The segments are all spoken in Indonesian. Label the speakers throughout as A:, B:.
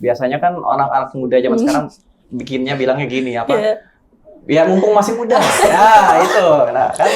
A: Biasanya kan anak-anak muda zaman sekarang bilangnya gini apa? Ya mumpung masih muda. Ya itu. Nah, kan.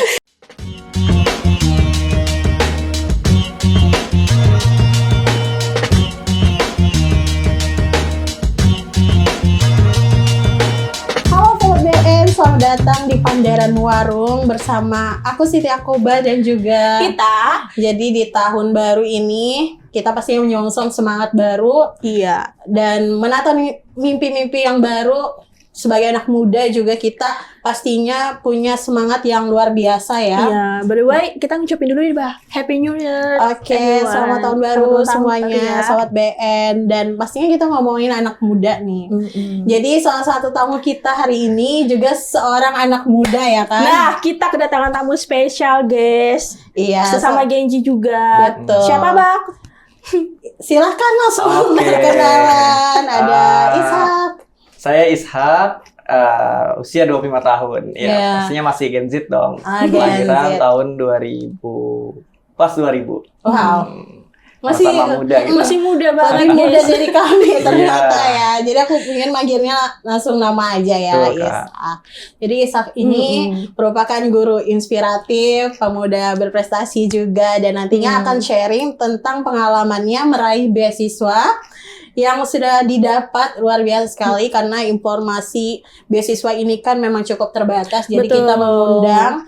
B: Selamat datang di Pandaran Warung bersama aku Siti Akoba dan juga
C: kita.
B: Jadi di tahun baru ini kita pasti menyongsong semangat baru.
C: Iya.
B: Dan menata mimpi-mimpi yang baru. Sebagai anak muda juga kita pastinya punya semangat yang luar biasa ya.
C: Iya, by the way kita ngucapin dulu nih, Happy New Year.
B: Oke, selamat tahun baru semuanya, sobat BN. Dan pastinya kita ngomongin anak muda nih. Jadi salah satu tamu kita hari ini juga seorang anak muda ya kan.
C: Nah, kita kedatangan tamu spesial, guys.
B: Iya.
C: Sesama Genji juga.
B: Betul.
C: Siapa, Bang?
B: Silahkan langsung perkenalan. Ada Ishak.
A: Saya Ishak, usia 25 tahun. Ya, pastinya masih Gen Z dong. Lahiran tahun 2000. Pas 2000.
B: Wow. Masih
A: muda gitu.
C: Masih muda banget.
B: Lebih muda dari kami ternyata ya. Jadi aku ingin manggilnya langsung nama aja ya, Ishak. Jadi Ishak ini merupakan guru inspiratif, pemuda berprestasi juga, dan nantinya akan sharing tentang pengalamannya meraih beasiswa yang sudah didapat. Luar biasa sekali karena informasi beasiswa ini kan memang cukup terbatas. Jadi kita mengundang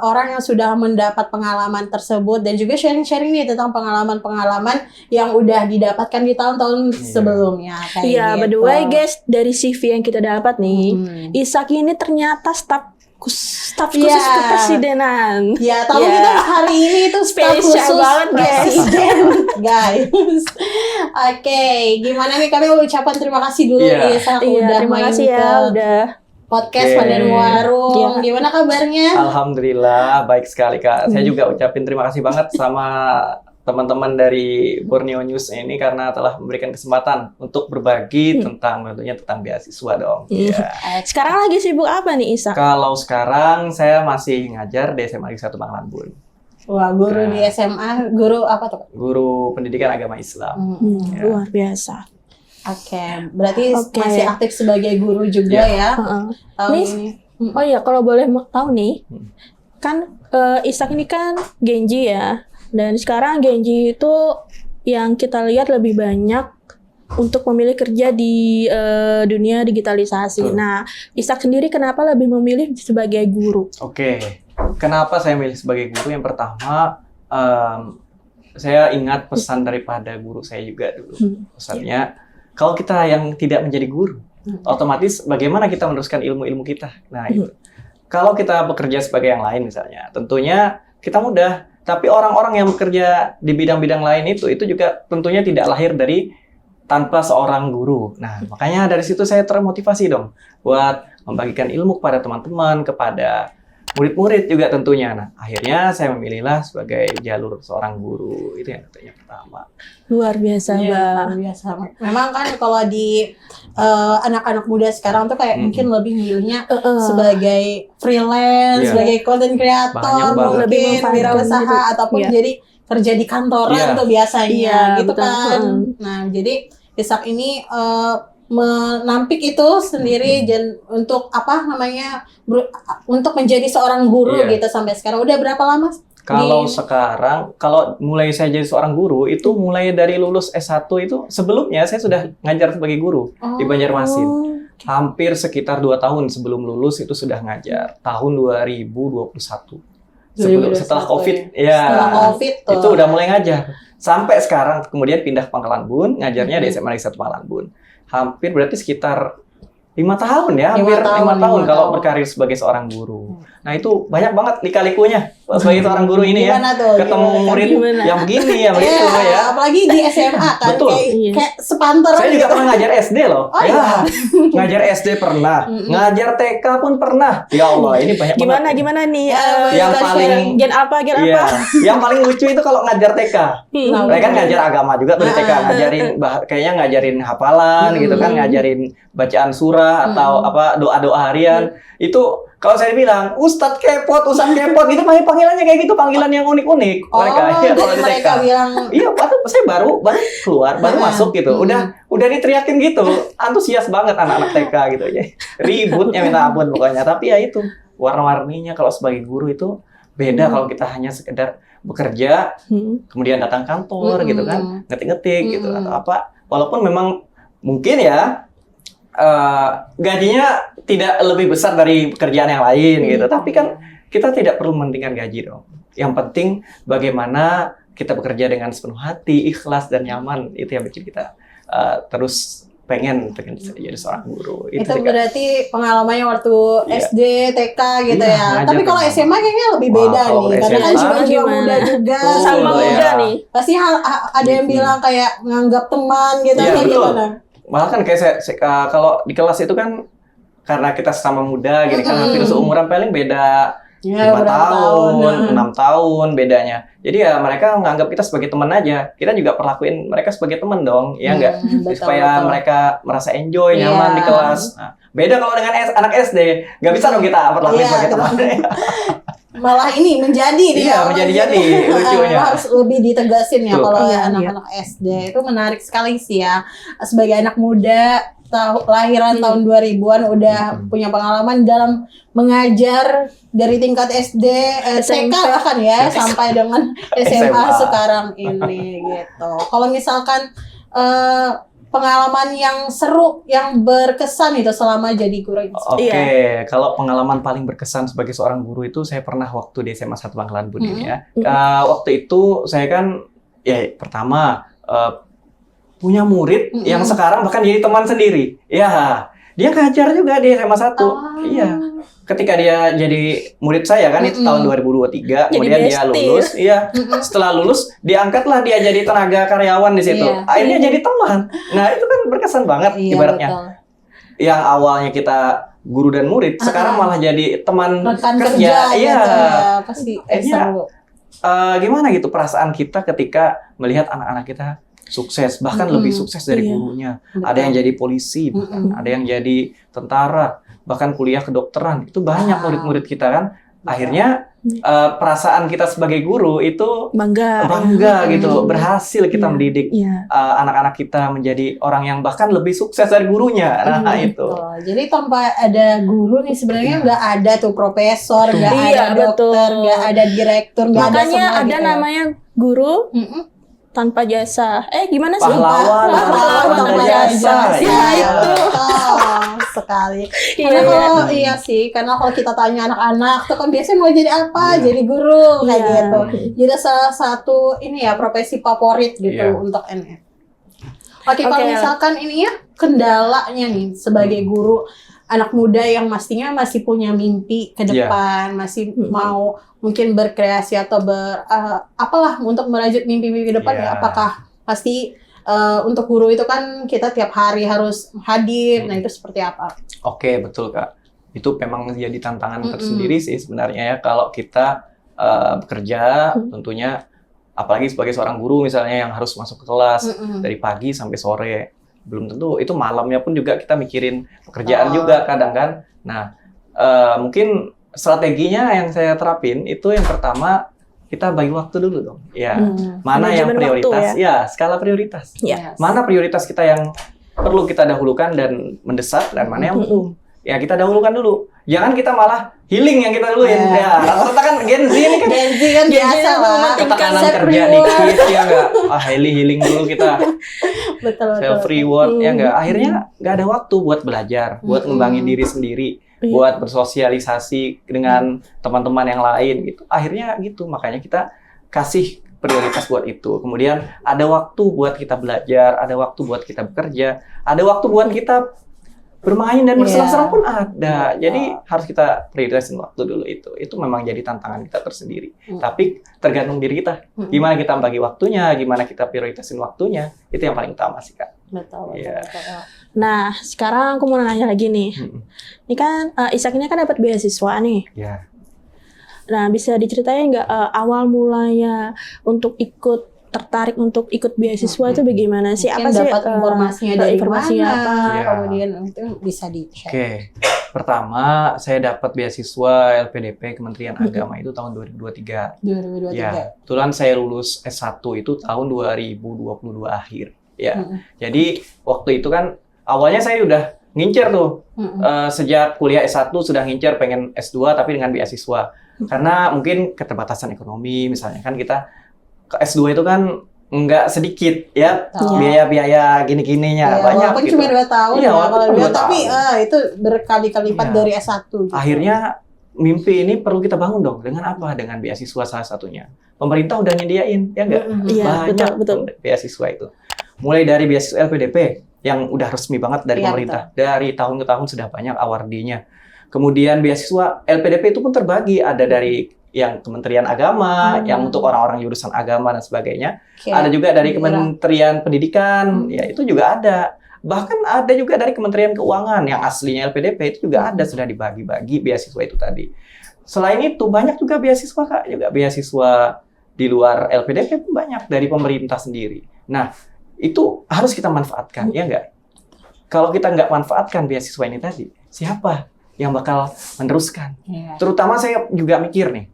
B: orang yang sudah mendapat pengalaman tersebut dan juga sharing-sharing nih tentang pengalaman-pengalaman yang udah didapatkan di tahun-tahun sebelumnya.
C: Iya, by the way guys, dari CV yang kita dapat nih, Ishak ini ternyata staf khusus kepresidenan.
B: Ya, tahu kita hari ini itu staf khusus
C: banget
B: presiden, guys. Oke, gimana nih, kami ucapan terima kasih dulu nih Ishak udah
C: terima
B: main
C: kasih ya udah
B: podcast Pandaran Warung. Gimana kabarnya?
A: Alhamdulillah baik sekali Kak. Saya juga ucapin terima kasih banget sama teman-teman dari Borneo News ini karena telah memberikan kesempatan untuk berbagi tentang beasiswa dong.
C: Sekarang lagi sibuk apa nih Ishak?
A: Kalau sekarang saya masih ngajar di SMA Negeri 1 Pangkalan Bun.
B: Wah, guru di SMA, guru apa tuh?
A: Guru pendidikan agama Islam.
C: Luar biasa.
B: Oke, berarti masih aktif sebagai guru juga ya. Tahun ini.
C: Oh iya, kalau boleh tahu nih, kan Ishak ini kan Genji ya. Dan sekarang Genji itu yang kita lihat lebih banyak untuk memilih kerja di dunia digitalisasi. Nah, Ishak sendiri kenapa lebih memilih sebagai guru?
A: Oke, kenapa saya milih sebagai guru? Yang pertama, saya ingat pesan daripada guru saya juga dulu. Pesannya, kalau kita yang tidak menjadi guru, otomatis bagaimana kita meneruskan ilmu-ilmu kita? Nah, itu. Kalau kita bekerja sebagai yang lain misalnya, tentunya kita mudah. Tapi orang-orang yang bekerja di bidang-bidang lain itu juga tentunya tidak lahir dari tanpa seorang guru. Nah, makanya dari situ saya termotivasi dong buat membagikan ilmu kepada teman-teman, kepada murid-murid juga tentunya. Nah, akhirnya saya memilihlah sebagai jalur seorang guru. Itu yang tentunya pertama.
C: Luar biasa,
B: Luar biasa. Memang kan kalau di anak-anak muda sekarang tuh kayak mungkin lebih milihnya sebagai freelance, sebagai content creator, mungkin wirausaha ataupun jadi kerja di kantoran tuh biasanya gitu kan. Nah, jadi Ishak ini menampik itu sendiri untuk untuk menjadi seorang guru gitu sampai sekarang. Udah berapa lama?
A: Kalau mulai saya jadi seorang guru itu mulai dari lulus S1 itu, sebelumnya saya sudah ngajar sebagai guru di Banjarmasin. Hampir sekitar 2 tahun sebelum lulus itu sudah ngajar. Tahun 2021. Setelah COVID.
B: Setelah COVID tuh.
A: Itu udah mulai ngajar. Sampai sekarang kemudian pindah ke Pangkalan Bun, ngajarnya di SMA Negeri 1 Pangkalan Bun. Hampir berarti sekitar 5 tahun ya, hampir 5 tahun kalau berkarir sebagai seorang guru. Nah, itu banyak banget lika-likunya sebagai seorang guru ini ya. Ketemu murid yang begini ya, begitu ya.
B: Apalagi di SMA kan, kayak sepantaran.
A: Saya juga pernah ngajar SD loh. Ngajar SD pernah, ngajar TK pun pernah. Ya Allah, ini banyak banget.
C: Gimana nih?
A: Yang paling
C: gen apa?
A: Yang paling lucu itu kalau ngajar TK. Mereka kan ngajar agama juga tuh di TK, kayaknya ngajarin hafalan gitu kan, ngajarin bacaan surah atau doa-doa harian. Itu kalau saya bilang Ustadz Kepot itu panggilannya kayak gitu, panggilan yang unik-unik.
B: Mereka bilang
A: iya, saya baru keluar, baru masuk gitu. Udah udah diteriakin gitu, antusias banget anak-anak TK gitu aja. Ributnya minta ampun pokoknya. Tapi ya itu, warna-warninya kalau sebagai guru itu beda kalau kita hanya sekedar bekerja, kemudian datang kantor gitu kan, ngetik-ngetik gitu atau apa. Walaupun memang mungkin ya gajinya tidak lebih besar dari pekerjaan yang lain gitu, tapi kan kita tidak perlu mementingkan gaji dong. Yang penting bagaimana kita bekerja dengan sepenuh hati, ikhlas dan nyaman, itu yang bikin kita terus pengen jadi seorang guru.
B: Itu berarti pengalamannya waktu SD, TK gitu ya. Tapi kalau
A: memang.
B: SMA kayaknya lebih beda nih, karena kan juga muda juga,
C: sama muda nih.
B: Pasti ada yang bilang kayak nganggap teman gitu, kayak gimana?
A: Malah kan kayak saya kalau di kelas itu kan karena kita sama muda, gini kan hampir seumuran, paling beda 5 tahun, 6 tahun bedanya. Jadi ya mereka menganggap kita sebagai teman aja. Kita juga perlakuin mereka sebagai teman dong, ya enggak? Supaya mereka merasa enjoy, nyaman di kelas. Nah, beda kalau dengan anak SD, nggak bisa dong kita perlakuin sebagai teman.
B: Malah ini menjadi
A: menjadi lucunya.
B: Harus lebih ditegasin ya kalau anak-anak SD. Itu menarik sekali sih ya. Sebagai anak muda lahiran tahun 2000-an udah punya pengalaman dalam mengajar dari tingkat SD, TK bahkan ya sampai dengan SMA sekarang ini gitu. Kalau misalkan pengalaman yang seru, yang berkesan itu selama jadi guru.
A: Kalau pengalaman paling berkesan sebagai seorang guru itu saya pernah waktu di SMA 1 Bangkalan Bun ya. Waktu itu saya kan pertama punya murid yang sekarang bahkan jadi teman sendiri. Ya, dia ngajar juga di SMA 1. Iya. Ketika dia jadi murid saya kan itu tahun 2023, kemudian dia lulus. Iya. Setelah lulus, diangkatlah dia jadi tenaga karyawan di situ. Akhirnya jadi teman. Nah, itu kan berkesan banget ibaratnya.
B: Betul.
A: Yang awalnya kita guru dan murid, sekarang malah jadi teman kerja. Iya.
B: Pasti
A: seru. Gimana gitu perasaan kita ketika melihat anak-anak kita sukses, bahkan lebih sukses dari gurunya. Ada yang jadi polisi, bahkan ada yang jadi tentara, bahkan kuliah kedokteran. Itu banyak murid-murid kita kan. Akhirnya perasaan kita sebagai guru itu bangga gitu, berhasil kita mendidik anak-anak kita menjadi orang yang bahkan lebih sukses dari gurunya. Nah itu.
B: Jadi tanpa ada guru nih sebenarnya nggak ada tuh profesor, nggak ada dokter, nggak ada direktur, nggak ada semua.
C: Makanya ada
B: gitu
C: namanya guru tanpa jasa. Gimana sih?
A: Pahlawan tanpa jasa.
B: Ya itu. Sekali. Karena kalau karena kalau kita tanya anak-anak tuh kan biasanya mau jadi apa? Jadi guru kayak gitu. Jadi salah satu profesi favorit gitu untuk NF. Oke, kalau misalkan ini kendalanya nih sebagai guru anak muda yang pastinya masih punya mimpi ke depan, masih mau mungkin berkreasi atau apalah untuk merajut mimpi-mimpi ke depan ya. Apakah pasti untuk guru itu kan kita tiap hari harus hadir, nah itu seperti apa?
A: Oke, betul Kak. Itu memang menjadi tantangan tersendiri sih sebenarnya ya kalau kita bekerja tentunya, apalagi sebagai seorang guru misalnya yang harus masuk ke kelas dari pagi sampai sore. Belum tentu itu malamnya pun juga kita mikirin pekerjaan juga kadang kan. Nah, mungkin strateginya yang saya terapin itu yang pertama kita bagi waktu dulu dong. Ya, mana yang prioritas? Skala prioritas. Mana prioritas kita yang perlu kita dahulukan dan mendesak dan mana yang belum. Ya kita dahulukan dulu. Jangan kita malah healing yang kita duluin. Ya, rata-rata kan Gen Z ini kan.
B: Gen Z kan biasa lah.
A: Tekanan kerja dikit ya enggak. Healing dulu kita.
B: Betul.
A: Self reward ya enggak. Akhirnya enggak ada waktu buat belajar, buat ngembangin diri sendiri, buat bersosialisasi dengan teman-teman yang lain gitu. Akhirnya gitu. Makanya kita kasih prioritas buat itu. Kemudian ada waktu buat kita belajar, ada waktu buat kita bekerja, ada waktu buat kita bermain dan bersenang-senang pun ada. Jadi harus kita prioritasin waktu dulu itu. Itu memang jadi tantangan kita tersendiri. Tapi tergantung diri kita. Gimana kita bagi waktunya, gimana kita prioritasin waktunya, itu yang paling utama sih Kak.
B: Betul.
C: Nah, sekarang aku mau nanya lagi nih. Ini kan Ishak ini kan dapat beasiswa nih.
A: Iya.
C: Nah, bisa diceritain nggak awal mulanya untuk tertarik untuk ikut beasiswa itu bagaimana sih?
B: Mungkin
C: apa sih
B: dapat informasinya dari
C: informasinya
B: mana?
C: apa?
B: Kemudian itu bisa di-share.
A: Oke. Pertama, saya dapat beasiswa LPDP Kementerian Agama itu tahun 2023.
B: 2023.
A: Ya, kebetulan saya lulus S1 itu tahun 2022 akhir. Ya. Jadi waktu itu kan awalnya saya udah ngincer tuh. Sejak kuliah S1 sudah ngincer pengen S2 tapi dengan beasiswa. Karena mungkin keterbatasan ekonomi misalnya kan kita ke S2 itu kan nggak sedikit ya biaya-biaya gini-gininya banyak
B: walaupun
A: gitu.
B: cuma 2 tahun
A: Iya,
B: ya,
A: walaupun
B: kalau
A: cuma
B: 2 tapi
A: 2 tahun.
B: itu berkali-kali lipat
A: Iya.
B: dari S1 gitu.
A: Akhirnya mimpi ini perlu kita bangun dong. Dengan apa? Dengan beasiswa salah satunya. Pemerintah udah nyediain, ya nggak?
C: Iya,
A: Banyak
C: betul.
A: beasiswa itu. Mulai dari beasiswa LPDP yang udah resmi banget dari
B: Iya,
A: pemerintah. Dari tahun ke tahun sudah banyak awardee-nya. Kemudian beasiswa LPDP itu pun terbagi. Ada dari yang Kementerian Agama, yang untuk orang-orang jurusan agama dan sebagainya.
B: Oke.
A: Ada juga dari
B: Daerah.
A: Kementerian Pendidikan, ya itu juga ada. Bahkan ada juga dari Kementerian Keuangan yang aslinya LPDP itu juga ada, sudah dibagi-bagi beasiswa itu tadi. Selain itu banyak juga beasiswa Kak, juga beasiswa di luar LPDP pun banyak dari pemerintah sendiri. Nah, itu harus kita manfaatkan, ya nggak? Kalau kita nggak manfaatkan beasiswa ini tadi, siapa yang bakal meneruskan?
B: Iya.
A: Terutama saya juga mikir nih,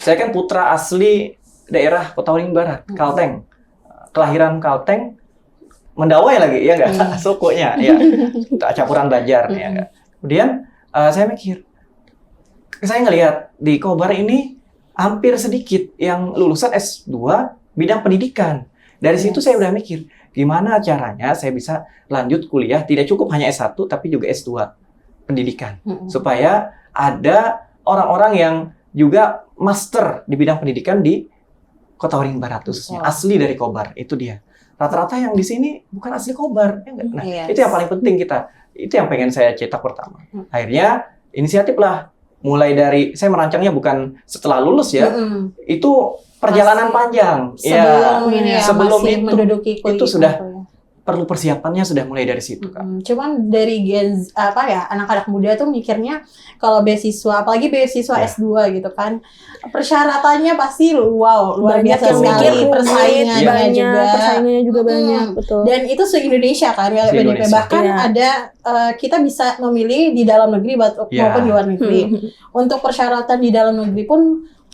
A: saya kan putra asli daerah Kota Waringin Barat, Kalteng. Kelahiran Kalteng, Mendawai lagi, ya nggak? Sukunya, ya. Campuran Banjar, ya nggak? Kemudian saya mikir, saya ngelihat di Kobar ini hampir sedikit yang lulusan S2 bidang pendidikan. Dari situ saya udah mikir, gimana caranya saya bisa lanjut kuliah, tidak cukup hanya S1, tapi juga S2 pendidikan. Supaya ada orang-orang yang juga master di bidang pendidikan di Kota Waringin Barat khususnya, asli dari Kobar, itu dia. Rata-rata yang di sini bukan asli Kobar, ya nggak? Nah, itu yang paling penting kita. Itu yang pengen saya cetak pertama. Akhirnya inisiatif lah, mulai dari saya merancangnya bukan setelah lulus ya, itu perjalanan panjang.
B: Sebelum
A: itu
B: menduduki kuliah
A: itu sudah
B: gitu ya.
A: perlu persiapannya sudah mulai dari situ Kak.
B: Cuman dari anak-anak muda tuh mikirnya kalau beasiswa, apalagi beasiswa S2 gitu kan, persyaratannya pasti luar
C: Banyak
B: biasa
C: yang
B: sekali,
C: mikir
B: persaingannya
C: banyak,
B: juga.
C: persaingannya juga banyak, betul.
B: Dan itu se-Indonesia kan, LPDP.
A: Se-Indonesia.
B: Bahkan
C: Iya.
B: ada kita bisa memilih di dalam negeri maupun di luar negeri. Untuk persyaratan di dalam negeri pun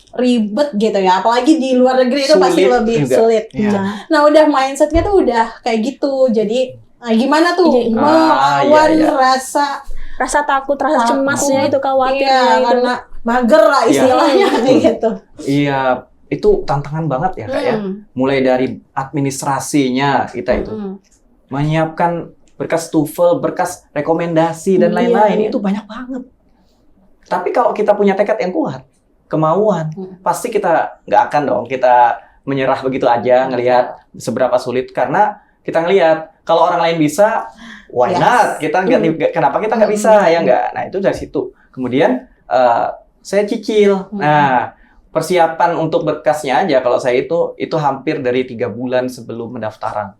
B: ribet gitu ya, apalagi di luar negeri itu pasti
A: Sulit
B: lebih
A: juga.
B: sulit.
A: Iya.
B: Nah udah mindsetnya tuh udah kayak gitu, jadi gimana tuh
C: Jadi,
B: melawan
A: iya.
C: Rasa takut, rasa
B: Takut.
C: cemasnya itu, khawatirnya
B: iya,
C: itu.
B: karena mager lah istilahnya kayak gitu.
A: Iya, itu tantangan banget ya Kak ya. Mulai dari administrasinya kita itu menyiapkan berkas TOEFL, berkas rekomendasi dan lain-lain itu banyak banget. Tapi kalau kita punya tekad yang kuat, kemauan, pasti kita nggak akan dong kita menyerah begitu aja ngelihat seberapa sulit, karena kita ngelihat kalau orang lain bisa, why not? Kita kenapa kita nggak bisa, ya nggak? Nah itu dari situ. Kemudian saya cicil. Nah persiapan untuk berkasnya aja kalau saya itu hampir dari 3 bulan sebelum pendaftaran.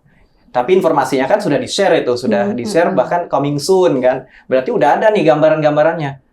A: Tapi informasinya kan sudah di-share itu, sudah di-share bahkan coming soon kan. Berarti udah ada nih gambaran-gambarannya.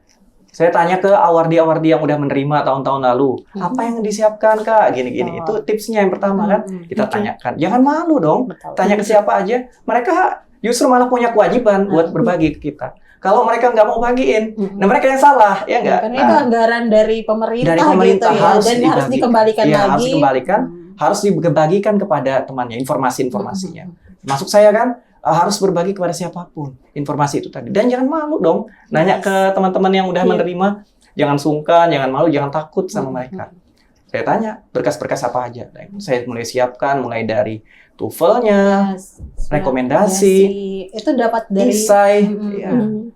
A: Saya tanya ke awardee-awardee yang udah menerima tahun-tahun lalu, apa yang disiapkan Kak? Gini-gini. Itu tipsnya yang pertama kan. Kita tanyakan. Jangan malu dong. Tanya ke siapa aja. Mereka justru malah punya kewajiban buat berbagi ke kita. Kalau mereka nggak mau bagiin, nah mereka yang salah, ya nggak?
B: Karena itu anggaran dari pemerintah gitu ya,
A: harus
B: dan harus dikembalikan lagi.
A: Harus dikembalikan, harus dibagikan kepada temannya, informasi-informasinya. Masuk saya kan, harus berbagi kepada siapapun informasi itu tadi. Dan jangan malu dong, nanya ke teman-teman yang udah menerima, jangan sungkan, jangan malu, jangan takut sama mereka. Saya tanya, berkas-berkas apa aja? Nah, saya mulai siapkan, mulai dari TOEFL-nya, rekomendasi,
B: itu dapat dari
A: esai,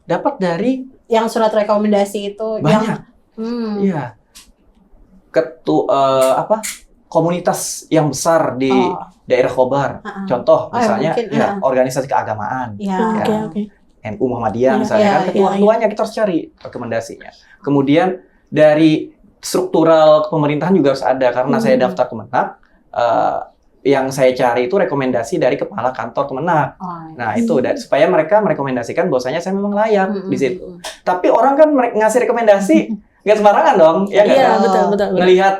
A: dapat dari
B: yang surat rekomendasi itu
A: banyak. Iya. Komunitas yang besar di daerah Kobar. Contoh misalnya organisasi keagamaan. NU Muhammadiyah misalnya kan ketua-ketuanya kita harus cari rekomendasinya. Kemudian dari struktural pemerintahan juga harus ada, karena saya daftar Kemenak, yang saya cari itu rekomendasi dari kepala kantor Kemenak. Nah itu supaya mereka merekomendasikan bahwasanya saya memang layak di situ. Tapi orang kan ngasih rekomendasi nggak sembarangan dong, ya nggak?
C: Iya, betul.
A: Ngelihat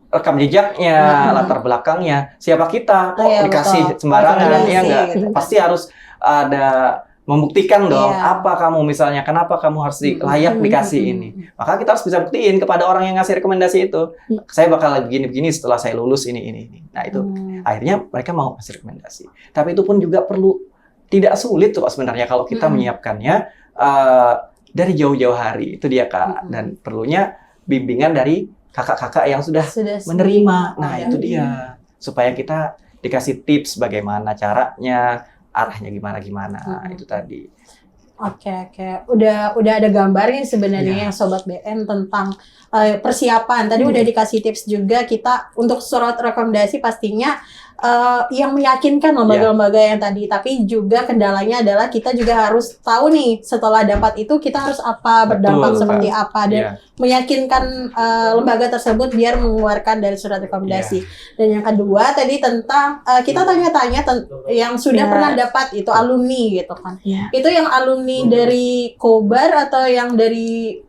A: rekam jejaknya, latar belakangnya, siapa kita, kok dikasih sembarangan, ya nggak? Pasti harus ada membuktikan dong apa kamu misalnya, kenapa kamu harus layak dikasih ini. Maka kita harus bisa buktiin kepada orang yang ngasih rekomendasi itu. Saya bakal begini-begini setelah saya lulus ini. Nah itu akhirnya mereka mau kasih rekomendasi. Tapi itu pun juga perlu tidak sulit tuh sebenarnya kalau kita menyiapkannya dari jauh-jauh hari. Itu dia Kak. Dan perlunya bimbingan dari kakak-kakak yang sudah menerima. Nah itu dia. Supaya kita dikasih tips bagaimana caranya, arahnya gimana itu tadi.
B: Oke. Udah ada gambarnya sebenarnya yang Sobat BN tentang persiapan. Tadi udah dikasih tips juga kita untuk surat rekomendasi pastinya yang meyakinkan lembaga-lembaga yang tadi. Tapi juga kendalanya adalah kita juga harus tahu nih setelah dapat itu kita harus apa, berdampak seperti apa dan meyakinkan lembaga tersebut biar mengeluarkan dari surat rekomendasi. Dan yang kedua tadi tentang kita tanya-tanya yang sudah pernah dapat itu alumni gitu kan. Itu yang alumni dari Kobar atau yang dari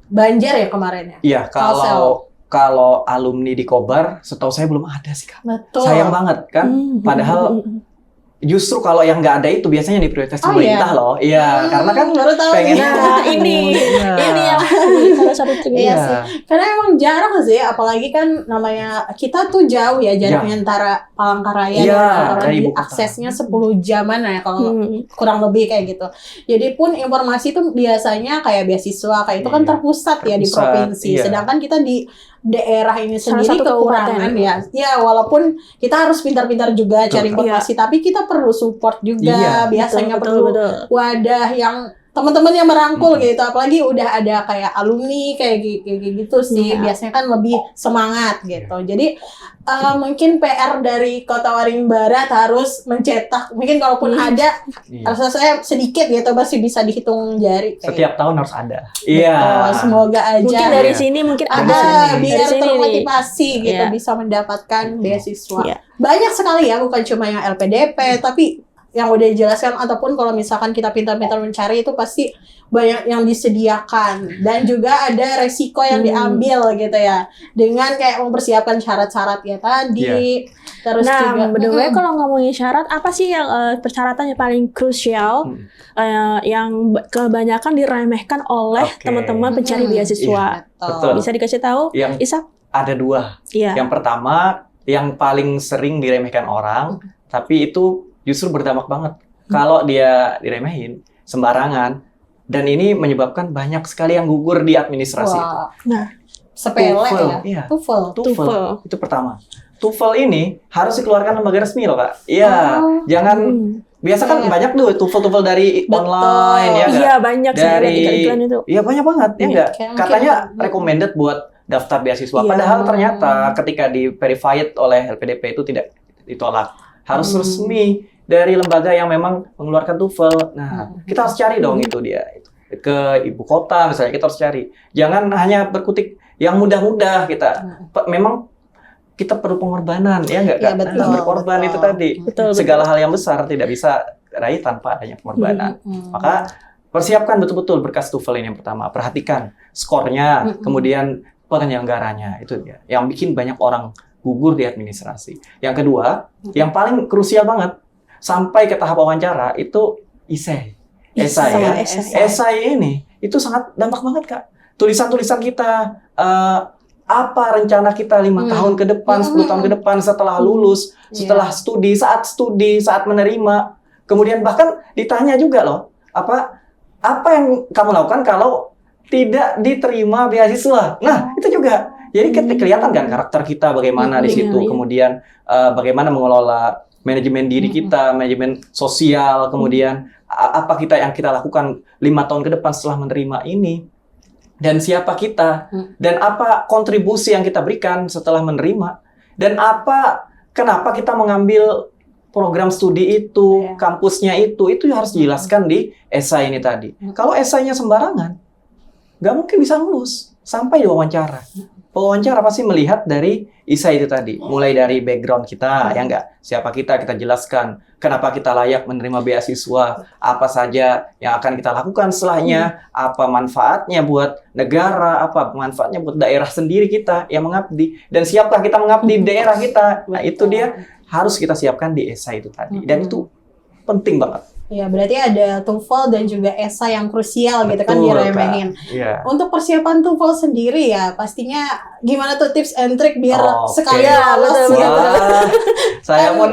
B: Banjar ya kemarin ya? Iya,
A: kalau alumni di Kobar, setahu saya belum ada sih Kak.
B: Betul.
A: Sayang banget kan. Padahal justru kalau yang nggak ada itu biasanya diprioritas pemerintah loh. Iya, karena kan pengen
C: ini yang salah satu trigger.
B: Iya sih. Karena emang jarang sih, apalagi kan namanya kita tuh jauh ya jaraknya antara Palangkaraya dan aksesnya 10 jaman ya kalau kurang lebih kayak gitu. Jadi pun informasi tuh biasanya kayak beasiswa kayak itu kan terpusat ya di provinsi. Sedangkan kita di daerah ini sendiri kekurangan ya. Ya walaupun kita harus pintar-pintar juga cari informasi, tapi kita perlu support juga. Biasanya perlu wadah yang teman-teman yang merangkul gitu, apalagi udah ada kayak alumni kayak gitu sih. Biasanya kan lebih semangat gitu. Jadi mungkin PR dari Kota Waringin Barat harus mencetak, mungkin kalaupun ada rasa saya sedikit gitu masih bisa dihitung jari.
A: Setiap tahun harus ada.
B: Semoga aja.
C: Mungkin dari sini mungkin
B: ada biar termotivasi gitu bisa mendapatkan beasiswa. Banyak sekali ya, bukan cuma yang LPDP tapi yang udah dijelaskan, ataupun kalau misalkan kita pintar-pintar mencari itu pasti banyak yang disediakan dan juga ada resiko yang diambil gitu ya dengan kayak mempersiapkan syarat-syarat ya tadi. Terus juga
C: by kalau ngomongin syarat, apa sih yang persyaratan yang paling krusial yang kebanyakan diremehkan oleh teman-teman pencari beasiswa?
A: Betul.
C: Bisa dikasih tahu, Isak?
A: Ada 2. Yang pertama yang paling sering diremehkan orang, tapi itu justru berdampak banget kalau dia diremehin sembarangan, dan ini menyebabkan banyak sekali yang gugur di administrasi itu.
B: Nah, sepele ya. TOEFL
A: itu pertama. TOEFL ini harus dikeluarkan lembaga resmi loh Kak. Jangan biasa kan banyak tuh TOEFL dari online ya.
C: Iya banyak
A: dari iklan itu. Iya banyak banget ya enggak. Katanya recommended buat daftar beasiswa. Padahal ternyata ketika di verified oleh LPDP itu tidak ditolak. Harus resmi dari lembaga yang memang mengeluarkan TOEFL. Nah, kita harus cari dong itu dia. Ke ibu kota misalnya kita harus cari. Jangan hanya berkutik yang mudah-mudah kita. Memang kita perlu pengorbanan, ya nggak Kak? Berkorban itu tadi. Segala hal yang besar tidak bisa raih tanpa adanya pengorbanan. Maka persiapkan betul-betul berkas TOEFL ini yang pertama. Perhatikan skornya, kemudian penyelenggaranya. Itu dia. Yang bikin banyak orang gugur di administrasi. Yang kedua, yang paling krusial banget, sampai ke tahap wawancara itu esai ini itu sangat dampak banget Kak. Tulisan-tulisan kita, apa rencana kita 5 tahun ke depan, 10 tahun ke depan setelah lulus, setelah studi, saat menerima, kemudian bahkan ditanya juga loh, apa yang kamu lakukan kalau tidak diterima beasiswa. Nah itu juga, jadi kelihatan kan karakter kita bagaimana di situ, kemudian bagaimana mengelola manajemen diri kita, manajemen sosial, kemudian apa yang kita lakukan 5 tahun ke depan setelah menerima ini, dan siapa kita, dan apa kontribusi yang kita berikan setelah menerima, dan kenapa kita mengambil program studi itu, kampusnya itu harus dijelaskan di esai ini tadi. Kalau esainya sembarangan, nggak mungkin bisa lulus sampai diwawancara. Pewawancara pasti melihat dari esai itu tadi, mulai dari background kita, ya nggak? Siapa kita jelaskan, kenapa kita layak menerima beasiswa, apa saja yang akan kita lakukan setelahnya, apa manfaatnya buat negara, apa manfaatnya buat daerah sendiri kita yang mengabdi, dan siapkah kita mengabdi di daerah kita. Nah itu dia harus kita siapkan di esai itu tadi, dan itu penting banget.
B: Ya, berarti ada TOEFL dan juga esai yang krusial gitu kan
A: Betul,
B: diremehin.
A: Kak. Iya.
B: Untuk persiapan TOEFL sendiri ya, pastinya gimana tuh tips and trick biar
A: Oke.
B: sekali
C: Ya,
B: lolos
C: betul,
B: gitu.
A: Wah, saya pun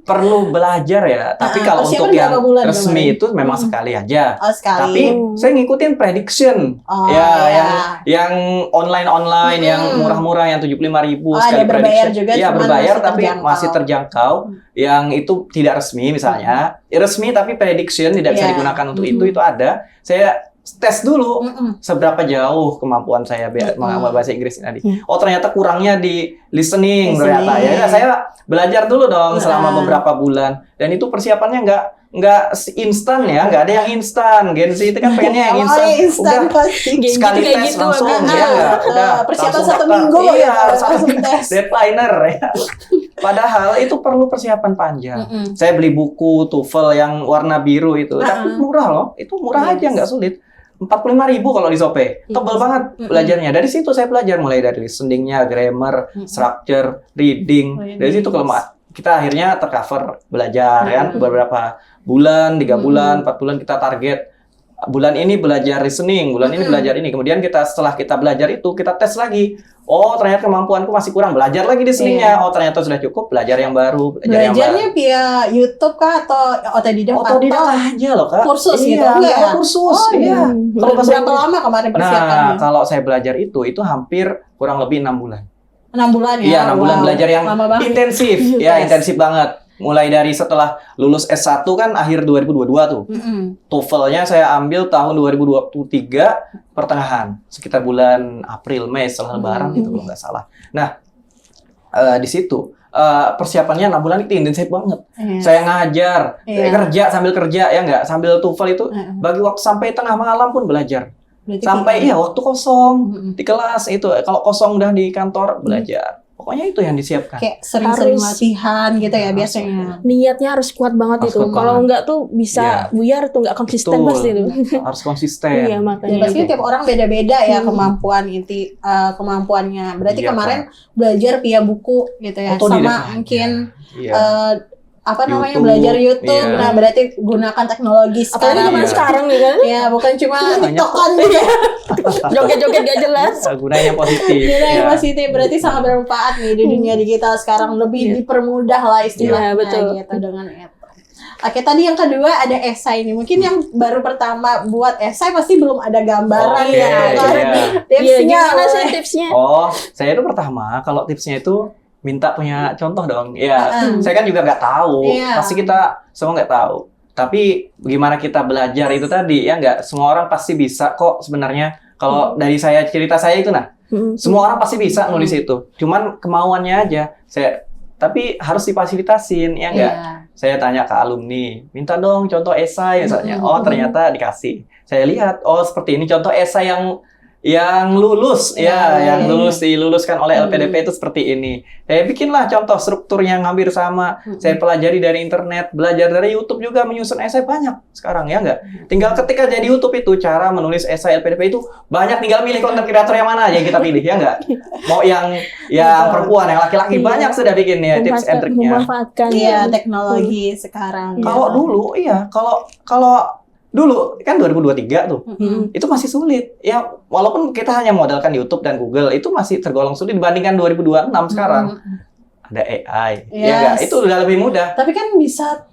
A: perlu belajar ya. Tapi kalau
B: persiapan
A: untuk yang
B: berapa bulan
A: resmi
B: kemarin?
A: itu memang sekali aja.
B: Oh, sekali.
A: Tapi saya ngikutin prediction.
B: Oh,
A: ya,
B: ya.
A: yang online yang murah-murah yang 75.000
B: Oh,
A: sekali
B: ada berbayar
A: prediction.
B: juga,
A: Iya,
B: cuman
A: berbayar
B: masih
A: tapi
B: terjangkau.
A: masih terjangkau. Yang itu tidak resmi misalnya. Resmi tapi prediction tidak bisa
B: Iya.
A: digunakan untuk itu ada. Saya tes dulu
B: Mm-mm.
A: seberapa jauh kemampuan saya menghafal bahasa Inggris tadi. Oh, ternyata kurangnya di listening ternyata. Ya, saya belajar dulu dong selama beberapa bulan. Dan itu persiapannya nggak instan ya, nggak ada yang instan. Gen Z itu kan pengennya yang instan.
B: Instan
A: Udah
B: pasti.
A: sekali
C: kayak
A: tes
C: gitu,
A: langsung
C: makanya.
A: ya nggak? Udah
B: Persiapan
A: langsung
B: 1
A: daftar.
B: minggu
A: Iya,
B: ya,
A: satu
B: langsung tes.
A: deadliner ya. Padahal itu perlu persiapan panjang.
B: Mm-mm.
A: Saya beli buku TOEFL yang warna biru itu, tapi murah loh. Itu murah aja, nggak sulit. 45.000 kalau di Shopee. Tebal banget belajarnya. Dari situ saya belajar mulai dari listening-nya, grammar, structure, reading. Dari situ kalau kita akhirnya tercover belajar kan beberapa bulan, 3 bulan, 4 bulan kita target. Bulan ini belajar listening, bulan ini belajar ini. Kemudian setelah kita belajar itu, kita tes lagi. Oh, ternyata kemampuanku masih kurang. Belajar lagi listeningnya. Oh, ternyata sudah cukup. Belajar yang baru.
B: Belajarnya via YouTube kah atau otodidak?
A: Otodidak aja loh, Kak.
B: Kursus
A: iya,
B: gitu? Enggak ya?
A: kursus.
B: Oh,
A: iya.
B: Kalau berapa lama kemarin persiapannya?
A: Nah, kalau saya belajar itu hampir kurang lebih 6 bulan.
B: 6 bulan ya?
A: Iya, 6 bulan belajar yang
B: lama banget.
A: intensif. Ya, intensif banget. Mulai dari setelah lulus S1 kan akhir 2022 tuh. TOEFL-nya saya ambil tahun 2023 pertengahan. Sekitar bulan April, Mei setelah Lebaran itu kalau nggak salah. Nah, di situ persiapannya 6 bulan itu intensif banget. Saya ngajar, kerja sambil kerja ya nggak, sambil TOEFL itu bagi waktu sampai tengah malam pun belajar.
B: Berarti
A: Sampai waktu kosong di kelas itu, kalau kosong udah di kantor belajar. Pokoknya itu yang disiapkan.
B: kayak sering-sering
C: Harus.
B: latihan gitu ya biasanya.
C: Niatnya harus kuat banget
A: Harus
C: itu.
A: kuat
C: Kalau
A: banget.
C: enggak tuh bisa buyar tuh nggak konsisten
A: Betul.
C: pasti itu.
A: Harus konsisten.
C: Iya
B: Ya,
C: makanya.
B: pasti tiap orang beda-beda ya kemampuannya. Berarti
A: Iya,
B: kemarin belajar via buku gitu ya,
A: Otodidak
B: sama
A: aja.
B: mungkin
A: Iya.
B: apa namanya
A: YouTube,
B: belajar YouTube.
A: iya.
B: Nah, berarti gunakan teknologi
C: Apalagi
B: sekarang.
C: zaman
A: Iya.
C: sekarang nih kan.
B: Ya, bukan cuma
A: Banyak
B: TikTokan gitu ya.
C: Joget-joget gak jelas.
A: Gunanya positif.
B: Gila yang
A: ya.
B: positif, berarti sangat bermanfaat nih di dunia digital sekarang, lebih dipermudah lah istilahnya
C: Iya, betul.
B: gitu dengan itu. Oke, tadi yang kedua ada esai nih. Mungkin yang baru pertama buat esai pasti belum ada gambaran
A: Oke,
B: ya.
A: iya.
C: Iya,
B: Tipsnya
C: gimana sih
B: boleh.
C: tipsnya?
A: Oh, saya itu pertama kalau tipsnya itu minta punya contoh dong. Ya, saya kan juga nggak tahu.
B: Iya.
A: Pasti kita semua nggak tahu. Tapi bagaimana kita belajar itu tadi ya nggak semua orang pasti bisa kok sebenarnya. Kalau dari cerita saya itu semua orang pasti bisa nulis itu. Cuman kemauannya aja. Tapi harus difasilitasin ya nggak.
B: Iya.
A: Saya tanya ke alumni, minta dong contoh esai misalnya. Oh, ternyata dikasih. Saya lihat, oh seperti ini contoh esai yang lulus yang diluluskan oleh LPDP itu seperti ini. Saya bikinlah contoh strukturnya yang hampir sama. Saya pelajari dari internet, belajar dari YouTube juga menyusun esai banyak sekarang ya nggak. Tinggal ketika jadi YouTube itu cara menulis esai LPDP itu banyak, tinggal milih konten kreator yang mana aja yang kita pilih ya nggak. Mau yang perempuan, yang laki-laki banyak sudah bikin ya tips and triknya.
C: Memanfaatkan
B: Iya, teknologi sekarang.
A: Kalau dulu kalau dulu kan 2023 tuh. Itu masih sulit. Ya, walaupun kita hanya modalkan YouTube dan Google, itu masih tergolong sulit dibandingkan 2026 sekarang. Ada AI. Ya enggak? Itu udah lebih mudah.
B: Tapi kan bisa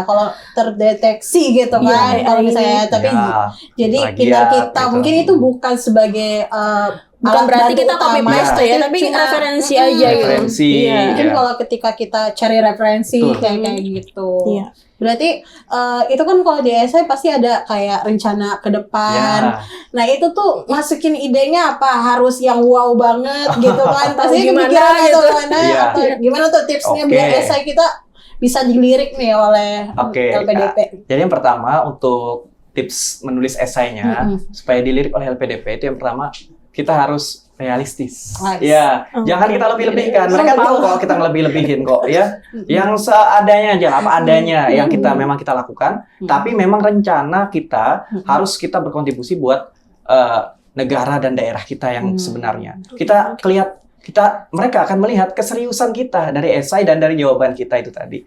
B: kalau terdeteksi gitu kan.
C: Iya,
B: Kalau misalnya tapi
A: Ya,
B: jadi
A: plagiat
B: pintar kita
A: gitu.
B: mungkin itu bukan sebagai
C: bukan
B: alat
C: berarti
B: bantu
C: kita copy
B: utama,
C: paste ya, tapi
B: cuma
C: referensi aja gitu.
A: Referensi.
C: Iya.
B: mungkin
A: Iya.
B: kalau ketika kita cari referensi
A: Betul.
B: kayak gitu.
C: Iya.
B: Berarti itu kan kalau di essay pasti ada kayak rencana ke depan.
A: Ya.
B: Nah, itu tuh masukin idenya apa? Harus yang wow banget gitu kan. Pasti
C: Gimana
B: kepikiran atau
C: gitu.
B: gimana
A: Iya.
B: atau gimana tuh tipsnya
A: Oke.
B: biar essay kita bisa dilirik nih oleh
A: Oke,
B: LPDP.
A: Jadi yang pertama untuk tips menulis esainya supaya dilirik oleh LPDP itu yang pertama kita harus realistis.
B: Nice.
A: Ya, jangan kita lebih-lebihkan. Mereka tahu kalau kita ngelebih-lebihin kok ya. Yang seadanya aja, apa adanya yang kita memang kita lakukan, tapi memang rencana kita harus kita berkontribusi buat negara dan daerah kita yang sebenarnya. Mereka akan melihat keseriusan kita dari esai dan dari jawaban kita itu tadi.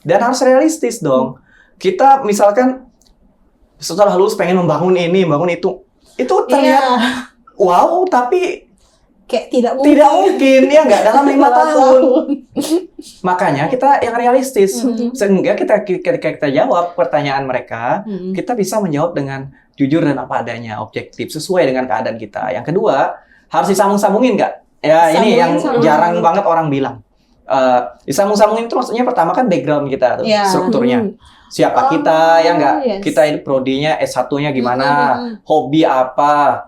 A: Dan harus realistis dong. kita misalkan setelah lulus pengen membangun ini, membangun itu terlihat wow, tapi
B: kayak tidak mungkin.
A: Tidak mungkin, ya nggak dalam 5 tahun. Makanya kita yang realistis. Sehingga ketika kita jawab pertanyaan mereka, kita bisa menjawab dengan jujur dan apa adanya, objektif, sesuai dengan keadaan kita. Yang kedua, harus disambung-sambungin nggak? Ya, ini yang jarang banget orang bilang. Disambung-sambungin itu maksudnya pertama kan background kita, tuh, strukturnya. Siapa kita, ya nggak? Kita ini prodinya, S1-nya gimana, hobi apa,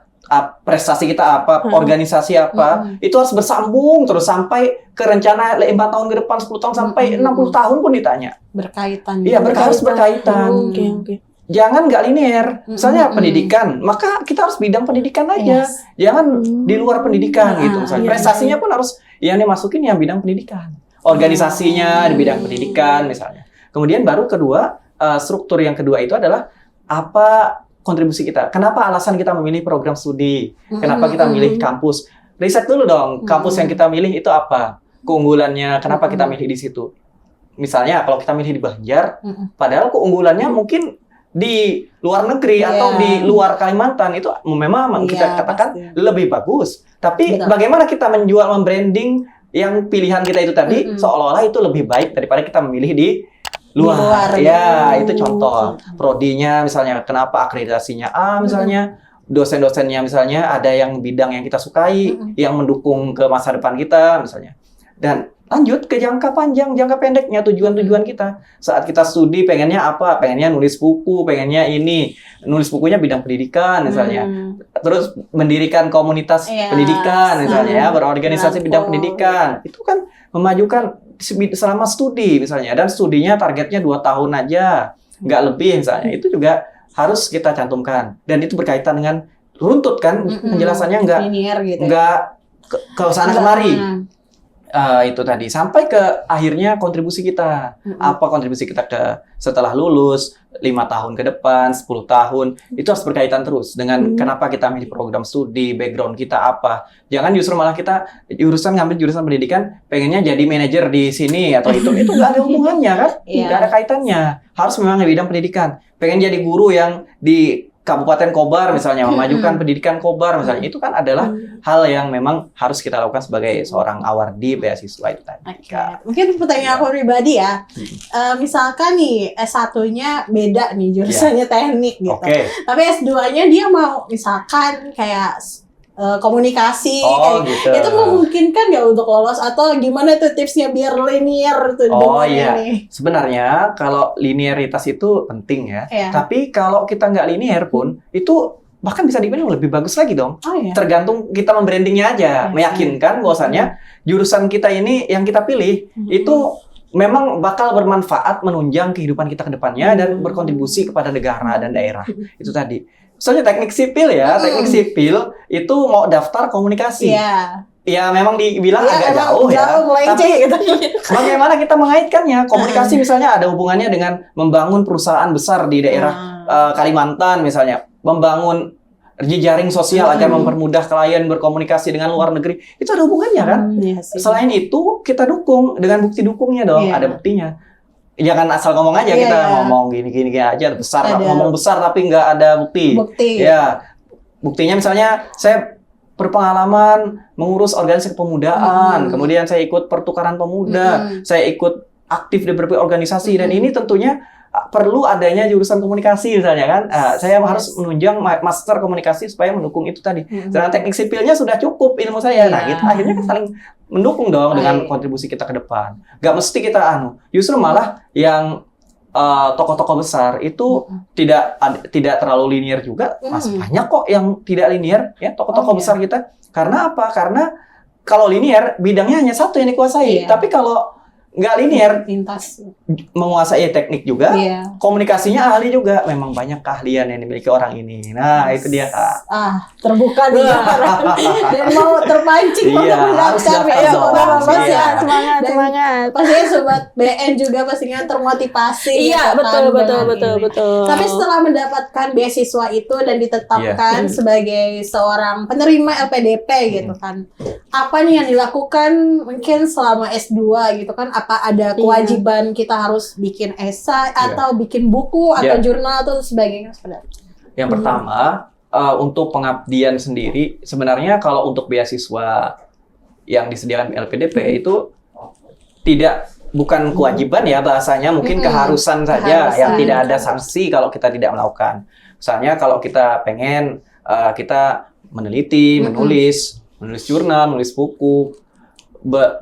A: prestasi kita apa, organisasi apa, itu harus bersambung terus sampai ke rencana 5 tahun ke depan, 10 tahun, sampai 60 tahun pun ditanya.
B: Berkaitan.
A: Iya, harus berkaitan.
C: Oke.
A: Jangan nggak linear. Misalnya pendidikan, maka kita harus bidang pendidikan aja. Jangan di luar pendidikan gitu. Misalnya prestasinya pun harus yang dimasukin yang bidang pendidikan. Organisasinya di bidang pendidikan misalnya. Kemudian baru kedua, struktur yang kedua itu adalah apa kontribusi kita. Kenapa alasan kita memilih program studi? Kenapa kita memilih kampus? Riset dulu dong, kampus yang kita milih itu apa? Keunggulannya, kenapa kita milih di situ? Misalnya kalau kita milih di Banjar, padahal keunggulannya mungkin di luar negeri atau di luar Kalimantan itu memang kita katakan lebih bagus. Tapi bagaimana kita menjual, membranding yang pilihan kita itu tadi seolah-olah itu lebih baik daripada kita memilih di luar. Ya, itu contoh. Prodinya misalnya, kenapa akreditasinya A misalnya, dosen-dosennya misalnya ada yang bidang yang kita sukai, yang mendukung ke masa depan kita misalnya. Dan lanjut ke jangka panjang, jangka pendeknya, tujuan-tujuan kita. Saat kita studi pengennya apa? Pengennya nulis buku, pengennya ini. Nulis bukunya bidang pendidikan misalnya. Terus mendirikan komunitas pendidikan misalnya, ya, berorganisasi bidang pendidikan. Itu kan memajukan selama studi misalnya, dan studinya targetnya 2 tahun aja, nggak lebih misalnya, itu juga harus kita cantumkan, dan itu berkaitan dengan runtut kan, penjelasannya nggak ke sana kemari. Itu tadi sampai ke akhirnya kontribusi kita, apa kontribusi kita setelah lulus 5 tahun ke depan, 10 tahun, itu harus berkaitan terus dengan kenapa kita milih program studi, background kita apa. Jangan justru malah kita ngambil jurusan pendidikan pengennya jadi manajer di sini atau itu nggak ada hubungannya kan, nggak ada kaitannya. Harus memang di bidang pendidikan. Pengen jadi guru yang di Kabupaten Kobar misalnya, memajukan pendidikan Kobar misalnya, itu kan adalah hal yang memang harus kita lakukan sebagai seorang awardi beasiswa itu tadi.
B: Mungkin pertanyaan aku pribadi ya, misalkan nih S1-nya beda nih, jurusannya teknik gitu, tapi S2-nya dia mau misalkan kayak komunikasi,
A: gitu.
B: Itu memungkinkan nggak untuk lolos, atau gimana tuh tipsnya biar linear tuh? Nih?
A: Sebenarnya kalau linearitas itu penting ya, tapi kalau kita nggak linear pun itu bahkan bisa dibilang lebih bagus lagi dong. Tergantung kita membrandingnya aja, meyakinkan bahwasannya jurusan kita ini yang kita pilih itu memang bakal bermanfaat menunjang kehidupan kita ke depannya dan berkontribusi kepada negara dan daerah. Itu tadi. Soalnya teknik sipil ya, teknik sipil itu mau daftar komunikasi. Ya memang dibilang agak jauh ya. Tapi bagaimana kita mengaitkannya? Komunikasi misalnya ada hubungannya dengan membangun perusahaan besar di daerah Kalimantan misalnya, membangun jejaring sosial agar mempermudah klien berkomunikasi dengan luar negeri. Itu ada hubungannya kan? Selain itu kita dukung dengan bukti dukungnya dong, ada buktinya. Jangan asal ngomong aja, kita ngomong gini aja besar, ngomong besar tapi nggak ada bukti. Ya, buktinya misalnya saya berpengalaman mengurus organisasi kepemudaan, kemudian saya ikut pertukaran pemuda, saya ikut aktif di berbagai organisasi, dan ini tentunya perlu adanya jurusan komunikasi misalnya kan. Saya harus menunjang master komunikasi supaya mendukung itu tadi. Sedangkan teknik sipilnya sudah cukup ilmu saya. Nah, kita akhirnya kan saling mendukung dong dengan kontribusi kita ke depan. Gak mesti kita justru malah yang tokoh-tokoh besar itu tidak terlalu linear juga. Masih banyak kok yang tidak linear ya, tokoh-tokoh besar kita. Karena apa? Karena kalau linear bidangnya hanya satu yang dikuasai. Tapi kalau nggak linear, menguasai teknik juga, komunikasinya ahli juga. Memang banyak keahlian yang dimiliki orang ini. Nah, itu dia.
B: Terbuka nih dan mau terpancing untuk mendaftar ya. Semangat. Pastinya sobat BN juga pastinya termotivasi.
C: Iya, betul.
B: Tapi setelah mendapatkan beasiswa itu dan ditetapkan sebagai seorang penerima LPDP gitu kan, apa nih yang dilakukan mungkin selama S2 gitu kan? apa ada kewajiban kita harus bikin esai atau bikin buku atau jurnal atau sebagainya sebenarnya?
A: Yang pertama, untuk pengabdian sendiri, sebenarnya kalau untuk beasiswa yang disediakan LPDP itu bukan kewajiban ya bahasanya, mungkin keharusan saja yang tidak ada sanksi kalau kita tidak melakukan. Misalnya kalau kita pengen kita meneliti, menulis jurnal, menulis buku,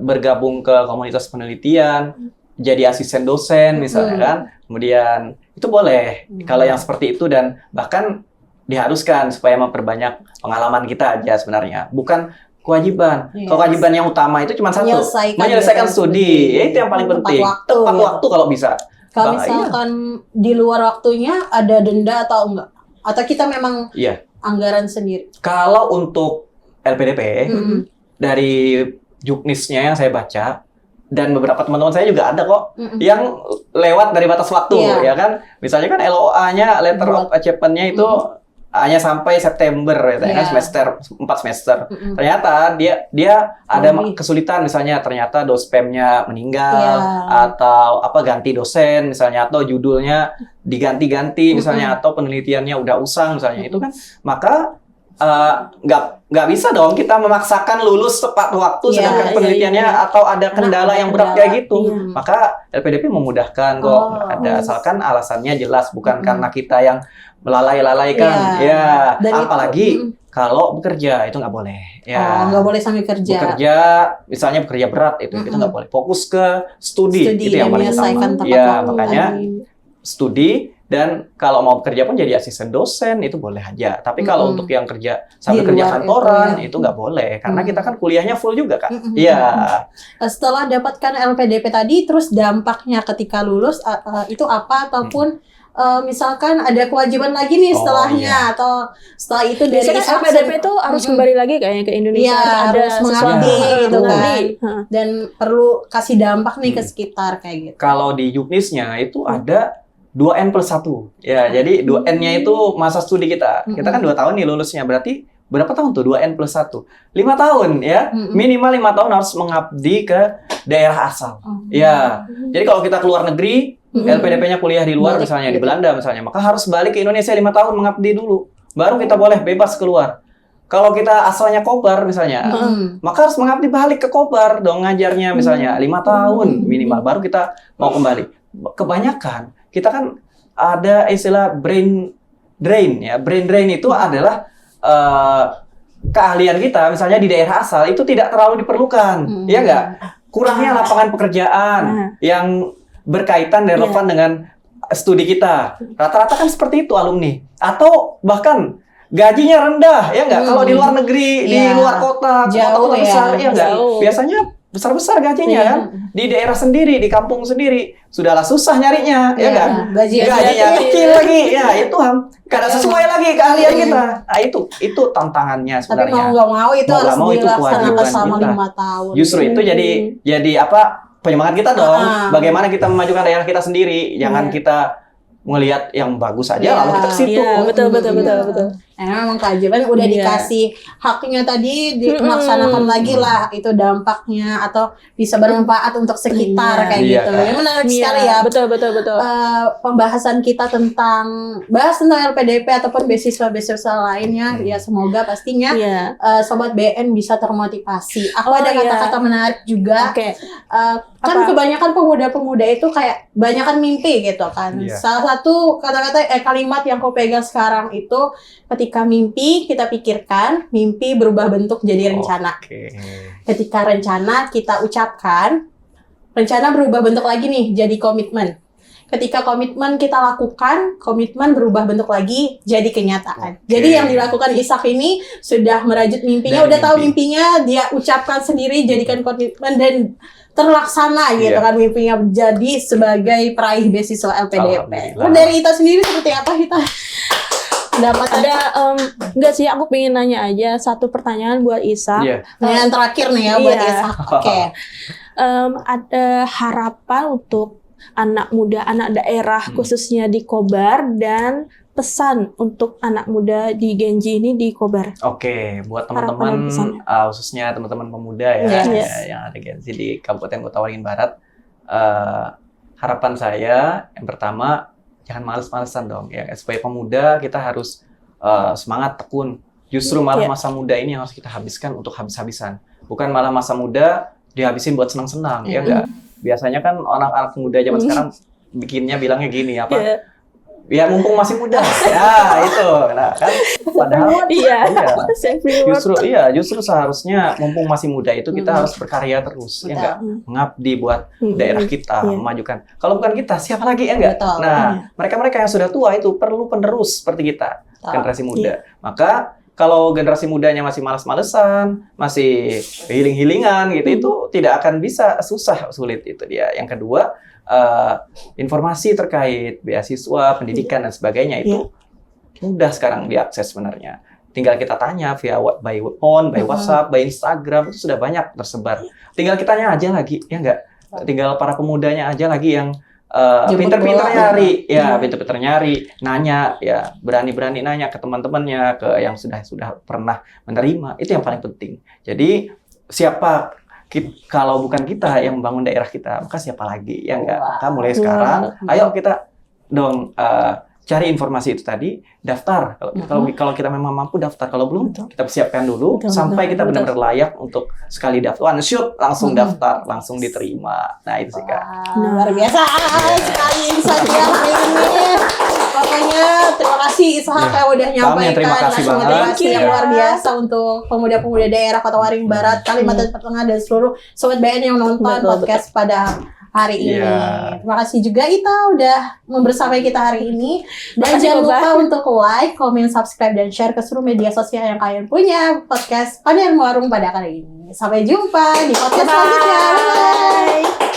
A: bergabung ke komunitas penelitian, jadi asisten dosen misalnya kan, kemudian itu boleh kalau yang seperti itu, dan bahkan diharuskan supaya memperbanyak pengalaman kita aja sebenarnya, bukan kewajiban. Kewajiban yang utama itu cuma satu, menyelesaikan studi. Itu yang paling penting. Tepat waktu kalau bisa.
B: Kalau misalkan di luar waktunya ada denda atau enggak? Atau kita memang anggaran sendiri? Kalau
A: untuk LPDP, dari juknisnya yang saya baca, dan beberapa teman-teman saya juga ada kok yang lewat dari batas waktu, ya kan? Misalnya kan LOA-nya, Letter of Achievement-nya itu hanya sampai September ya kan, semester 4 semester. Ternyata dia ada kesulitan, misalnya ternyata dospemnya meninggal atau ganti dosen misalnya, atau judulnya diganti-ganti misalnya, atau penelitiannya udah usang misalnya, itu kan maka nggak bisa dong kita memaksakan lulus tepat waktu sedangkan penelitiannya atau ada kendala yang berat kayak gitu. Maka LPDP memudahkan kok, ada asalkan alasannya jelas, bukan karena kita yang melalai-lalaikan. Apalagi kalau bekerja itu nggak boleh.
B: Nggak boleh sambil kerja.
A: Misalnya bekerja berat itu nggak boleh. Fokus ke studi itu yang paling utama. Makanya studi. Dan kalau mau bekerja pun jadi asisten dosen itu boleh aja. Tapi kalau untuk yang kerja sambil kerja kantoran itu nggak boleh, karena kita kan kuliahnya full juga kan.
B: Setelah dapatkan LPDP tadi, terus dampaknya ketika lulus itu apa, ataupun misalkan ada kewajiban lagi nih setelahnya, atau setelah itu dari
C: LPDP itu harus kembali lagi kayaknya ke Indonesia, ada
B: harus mengabdi gitu kan, dan perlu kasih dampak nih ke sekitar kayak gitu.
A: Kalau di juknisnya itu ada 2N+1. Jadi 2N-nya itu masa studi kita. Kita kan 2 tahun nih lulusnya. Berarti berapa tahun tuh 2N+1? 5 tahun ya. Minimal 5 tahun harus mengabdi ke daerah asal. Jadi kalau kita keluar negeri, LPDP-nya kuliah di luar misalnya, di Belanda misalnya, maka harus balik ke Indonesia 5 tahun mengabdi dulu. Baru kita boleh bebas keluar. Kalau kita asalnya Kobar misalnya, maka harus mengabdi balik ke Kobar dong ngajarnya misalnya 5 tahun minimal, baru kita mau kembali. Kebanyakan kita kan ada istilah brain drain ya. Brain drain itu adalah keahlian kita misalnya di daerah asal itu tidak terlalu diperlukan, ya nggak? Kurangnya lapangan pekerjaan yang berkaitan relevan dengan studi kita. Rata-rata kan seperti itu alumni. Atau bahkan gajinya rendah, ya nggak? Kalau di luar negeri, di luar kota, kota-kota besar, ya nggak? Biasanya besar-besar gajinya kan, di daerah sendiri, di kampung sendiri, sudahlah susah nyarinya, ya kan? Gajinya kecil lagi, itu kada sesuai lagi keahlian kita. Nah itu tantangannya sebenarnya.
B: Tapi mau nggak mau itu harus dilaksanakan selama 5 tahun.
A: Justru itu jadi penyemangat kita dong. Bagaimana kita memajukan daerah kita sendiri, jangan kita melihat yang bagus aja lalu kita ke situ.
C: Betul.
B: Memang kewajiban udah dikasih haknya tadi, dilaksanakan lagi lah itu dampaknya, atau bisa bermanfaat untuk sekitar kayak gitu. Menarik sekali ya.
C: Betul.
B: Pembahasan kita tentang LPDP ataupun beasiswa lainnya, ya semoga pastinya sobat BN bisa termotivasi. Aku ada kata-kata menarik juga. Kan kebanyakan pemuda-pemuda itu kayak banyakan mimpi gitu kan. Salah satu kata-kata kalimat yang aku pegang sekarang itu, ketika mimpi kita pikirkan, mimpi berubah bentuk jadi rencana. Ketika rencana kita ucapkan, rencana berubah bentuk lagi nih jadi komitmen. Ketika komitmen kita lakukan, komitmen berubah bentuk lagi jadi kenyataan. Jadi yang dilakukan Ishak ini sudah merajut mimpinya, udah tahu mimpinya, dia ucapkan sendiri, jadikan komitmen, dan terlaksana gitu kan mimpinya, jadi sebagai peraih beasiswa LPDP. Dari Ita sendiri seperti apa, Ita?
C: Enggak sih, aku pengen nanya aja satu pertanyaan buat Ishak.
B: Yang terakhir nih ya buat Ishak.
C: Ada harapan untuk anak muda, anak daerah khususnya di Kobar, dan pesan untuk anak muda di Genji ini di Kobar.
A: Buat teman-teman, khususnya teman-teman pemuda yang ada Genji di Kabupaten Kota Waringin Barat, harapan saya yang pertama jangan males-malesan dong ya. Sebagai pemuda kita harus semangat tekun. Justru malah masa muda ini yang harus kita habiskan untuk habis-habisan. Bukan malah masa muda dihabisin buat senang-senang, ya enggak? Biasanya kan anak-anak muda zaman sekarang bilangnya gini, ya mumpung masih muda. Ya, itu. Nah, kan padahal justru seharusnya mumpung masih muda itu kita harus berkarya terus, ya enggak? Mengabdi buat daerah kita, memajukan. Kalau bukan kita, siapa lagi, ya enggak? Nah, mereka-mereka yang sudah tua itu perlu penerus seperti kita, generasi muda. Maka kalau generasi mudanya masih malas-malesan, masih healing-healingan gitu, itu tidak akan bisa, sulit itu dia. Yang kedua, informasi terkait beasiswa, pendidikan dan sebagainya itu mudah sekarang diakses sebenarnya. Tinggal kita tanya via by phone, by WhatsApp, by Instagram, itu sudah banyak tersebar. Tinggal kita tanya aja lagi, ya enggak? Tinggal para pemudanya aja lagi yang pinter-pinter nyari, pinter-pinter nyari, nanya, ya berani-berani nanya ke teman-temannya, ke yang sudah pernah menerima, itu yang paling penting. Jadi kalau bukan kita yang membangun daerah kita, maka siapa lagi, ya enggak? Maka mulai sekarang, ayo kita dong cari informasi itu tadi, daftar. Kalau kita memang mampu daftar, kalau belum kita persiapkan dulu sampai kita benar-benar layak untuk sekali daftar, shoot langsung daftar, langsung diterima. Nah itu sih Kak.
B: Luar biasa sekali insight-nya hari ini. Pokoknya terima kasih Ishak yang udah nyampaikan motivasi yang luar biasa untuk pemuda-pemuda daerah Kota Waringin Barat, Kalimantan Tengah dan seluruh sobat BN yang nonton podcast pada hari ini. Terima kasih juga Ita udah membersamai kita hari ini. Dan jangan lupa untuk like, comment, subscribe, dan share ke seluruh media sosial yang kalian punya podcast Panian Warung pada kali ini. Sampai jumpa di podcast selanjutnya. Bye!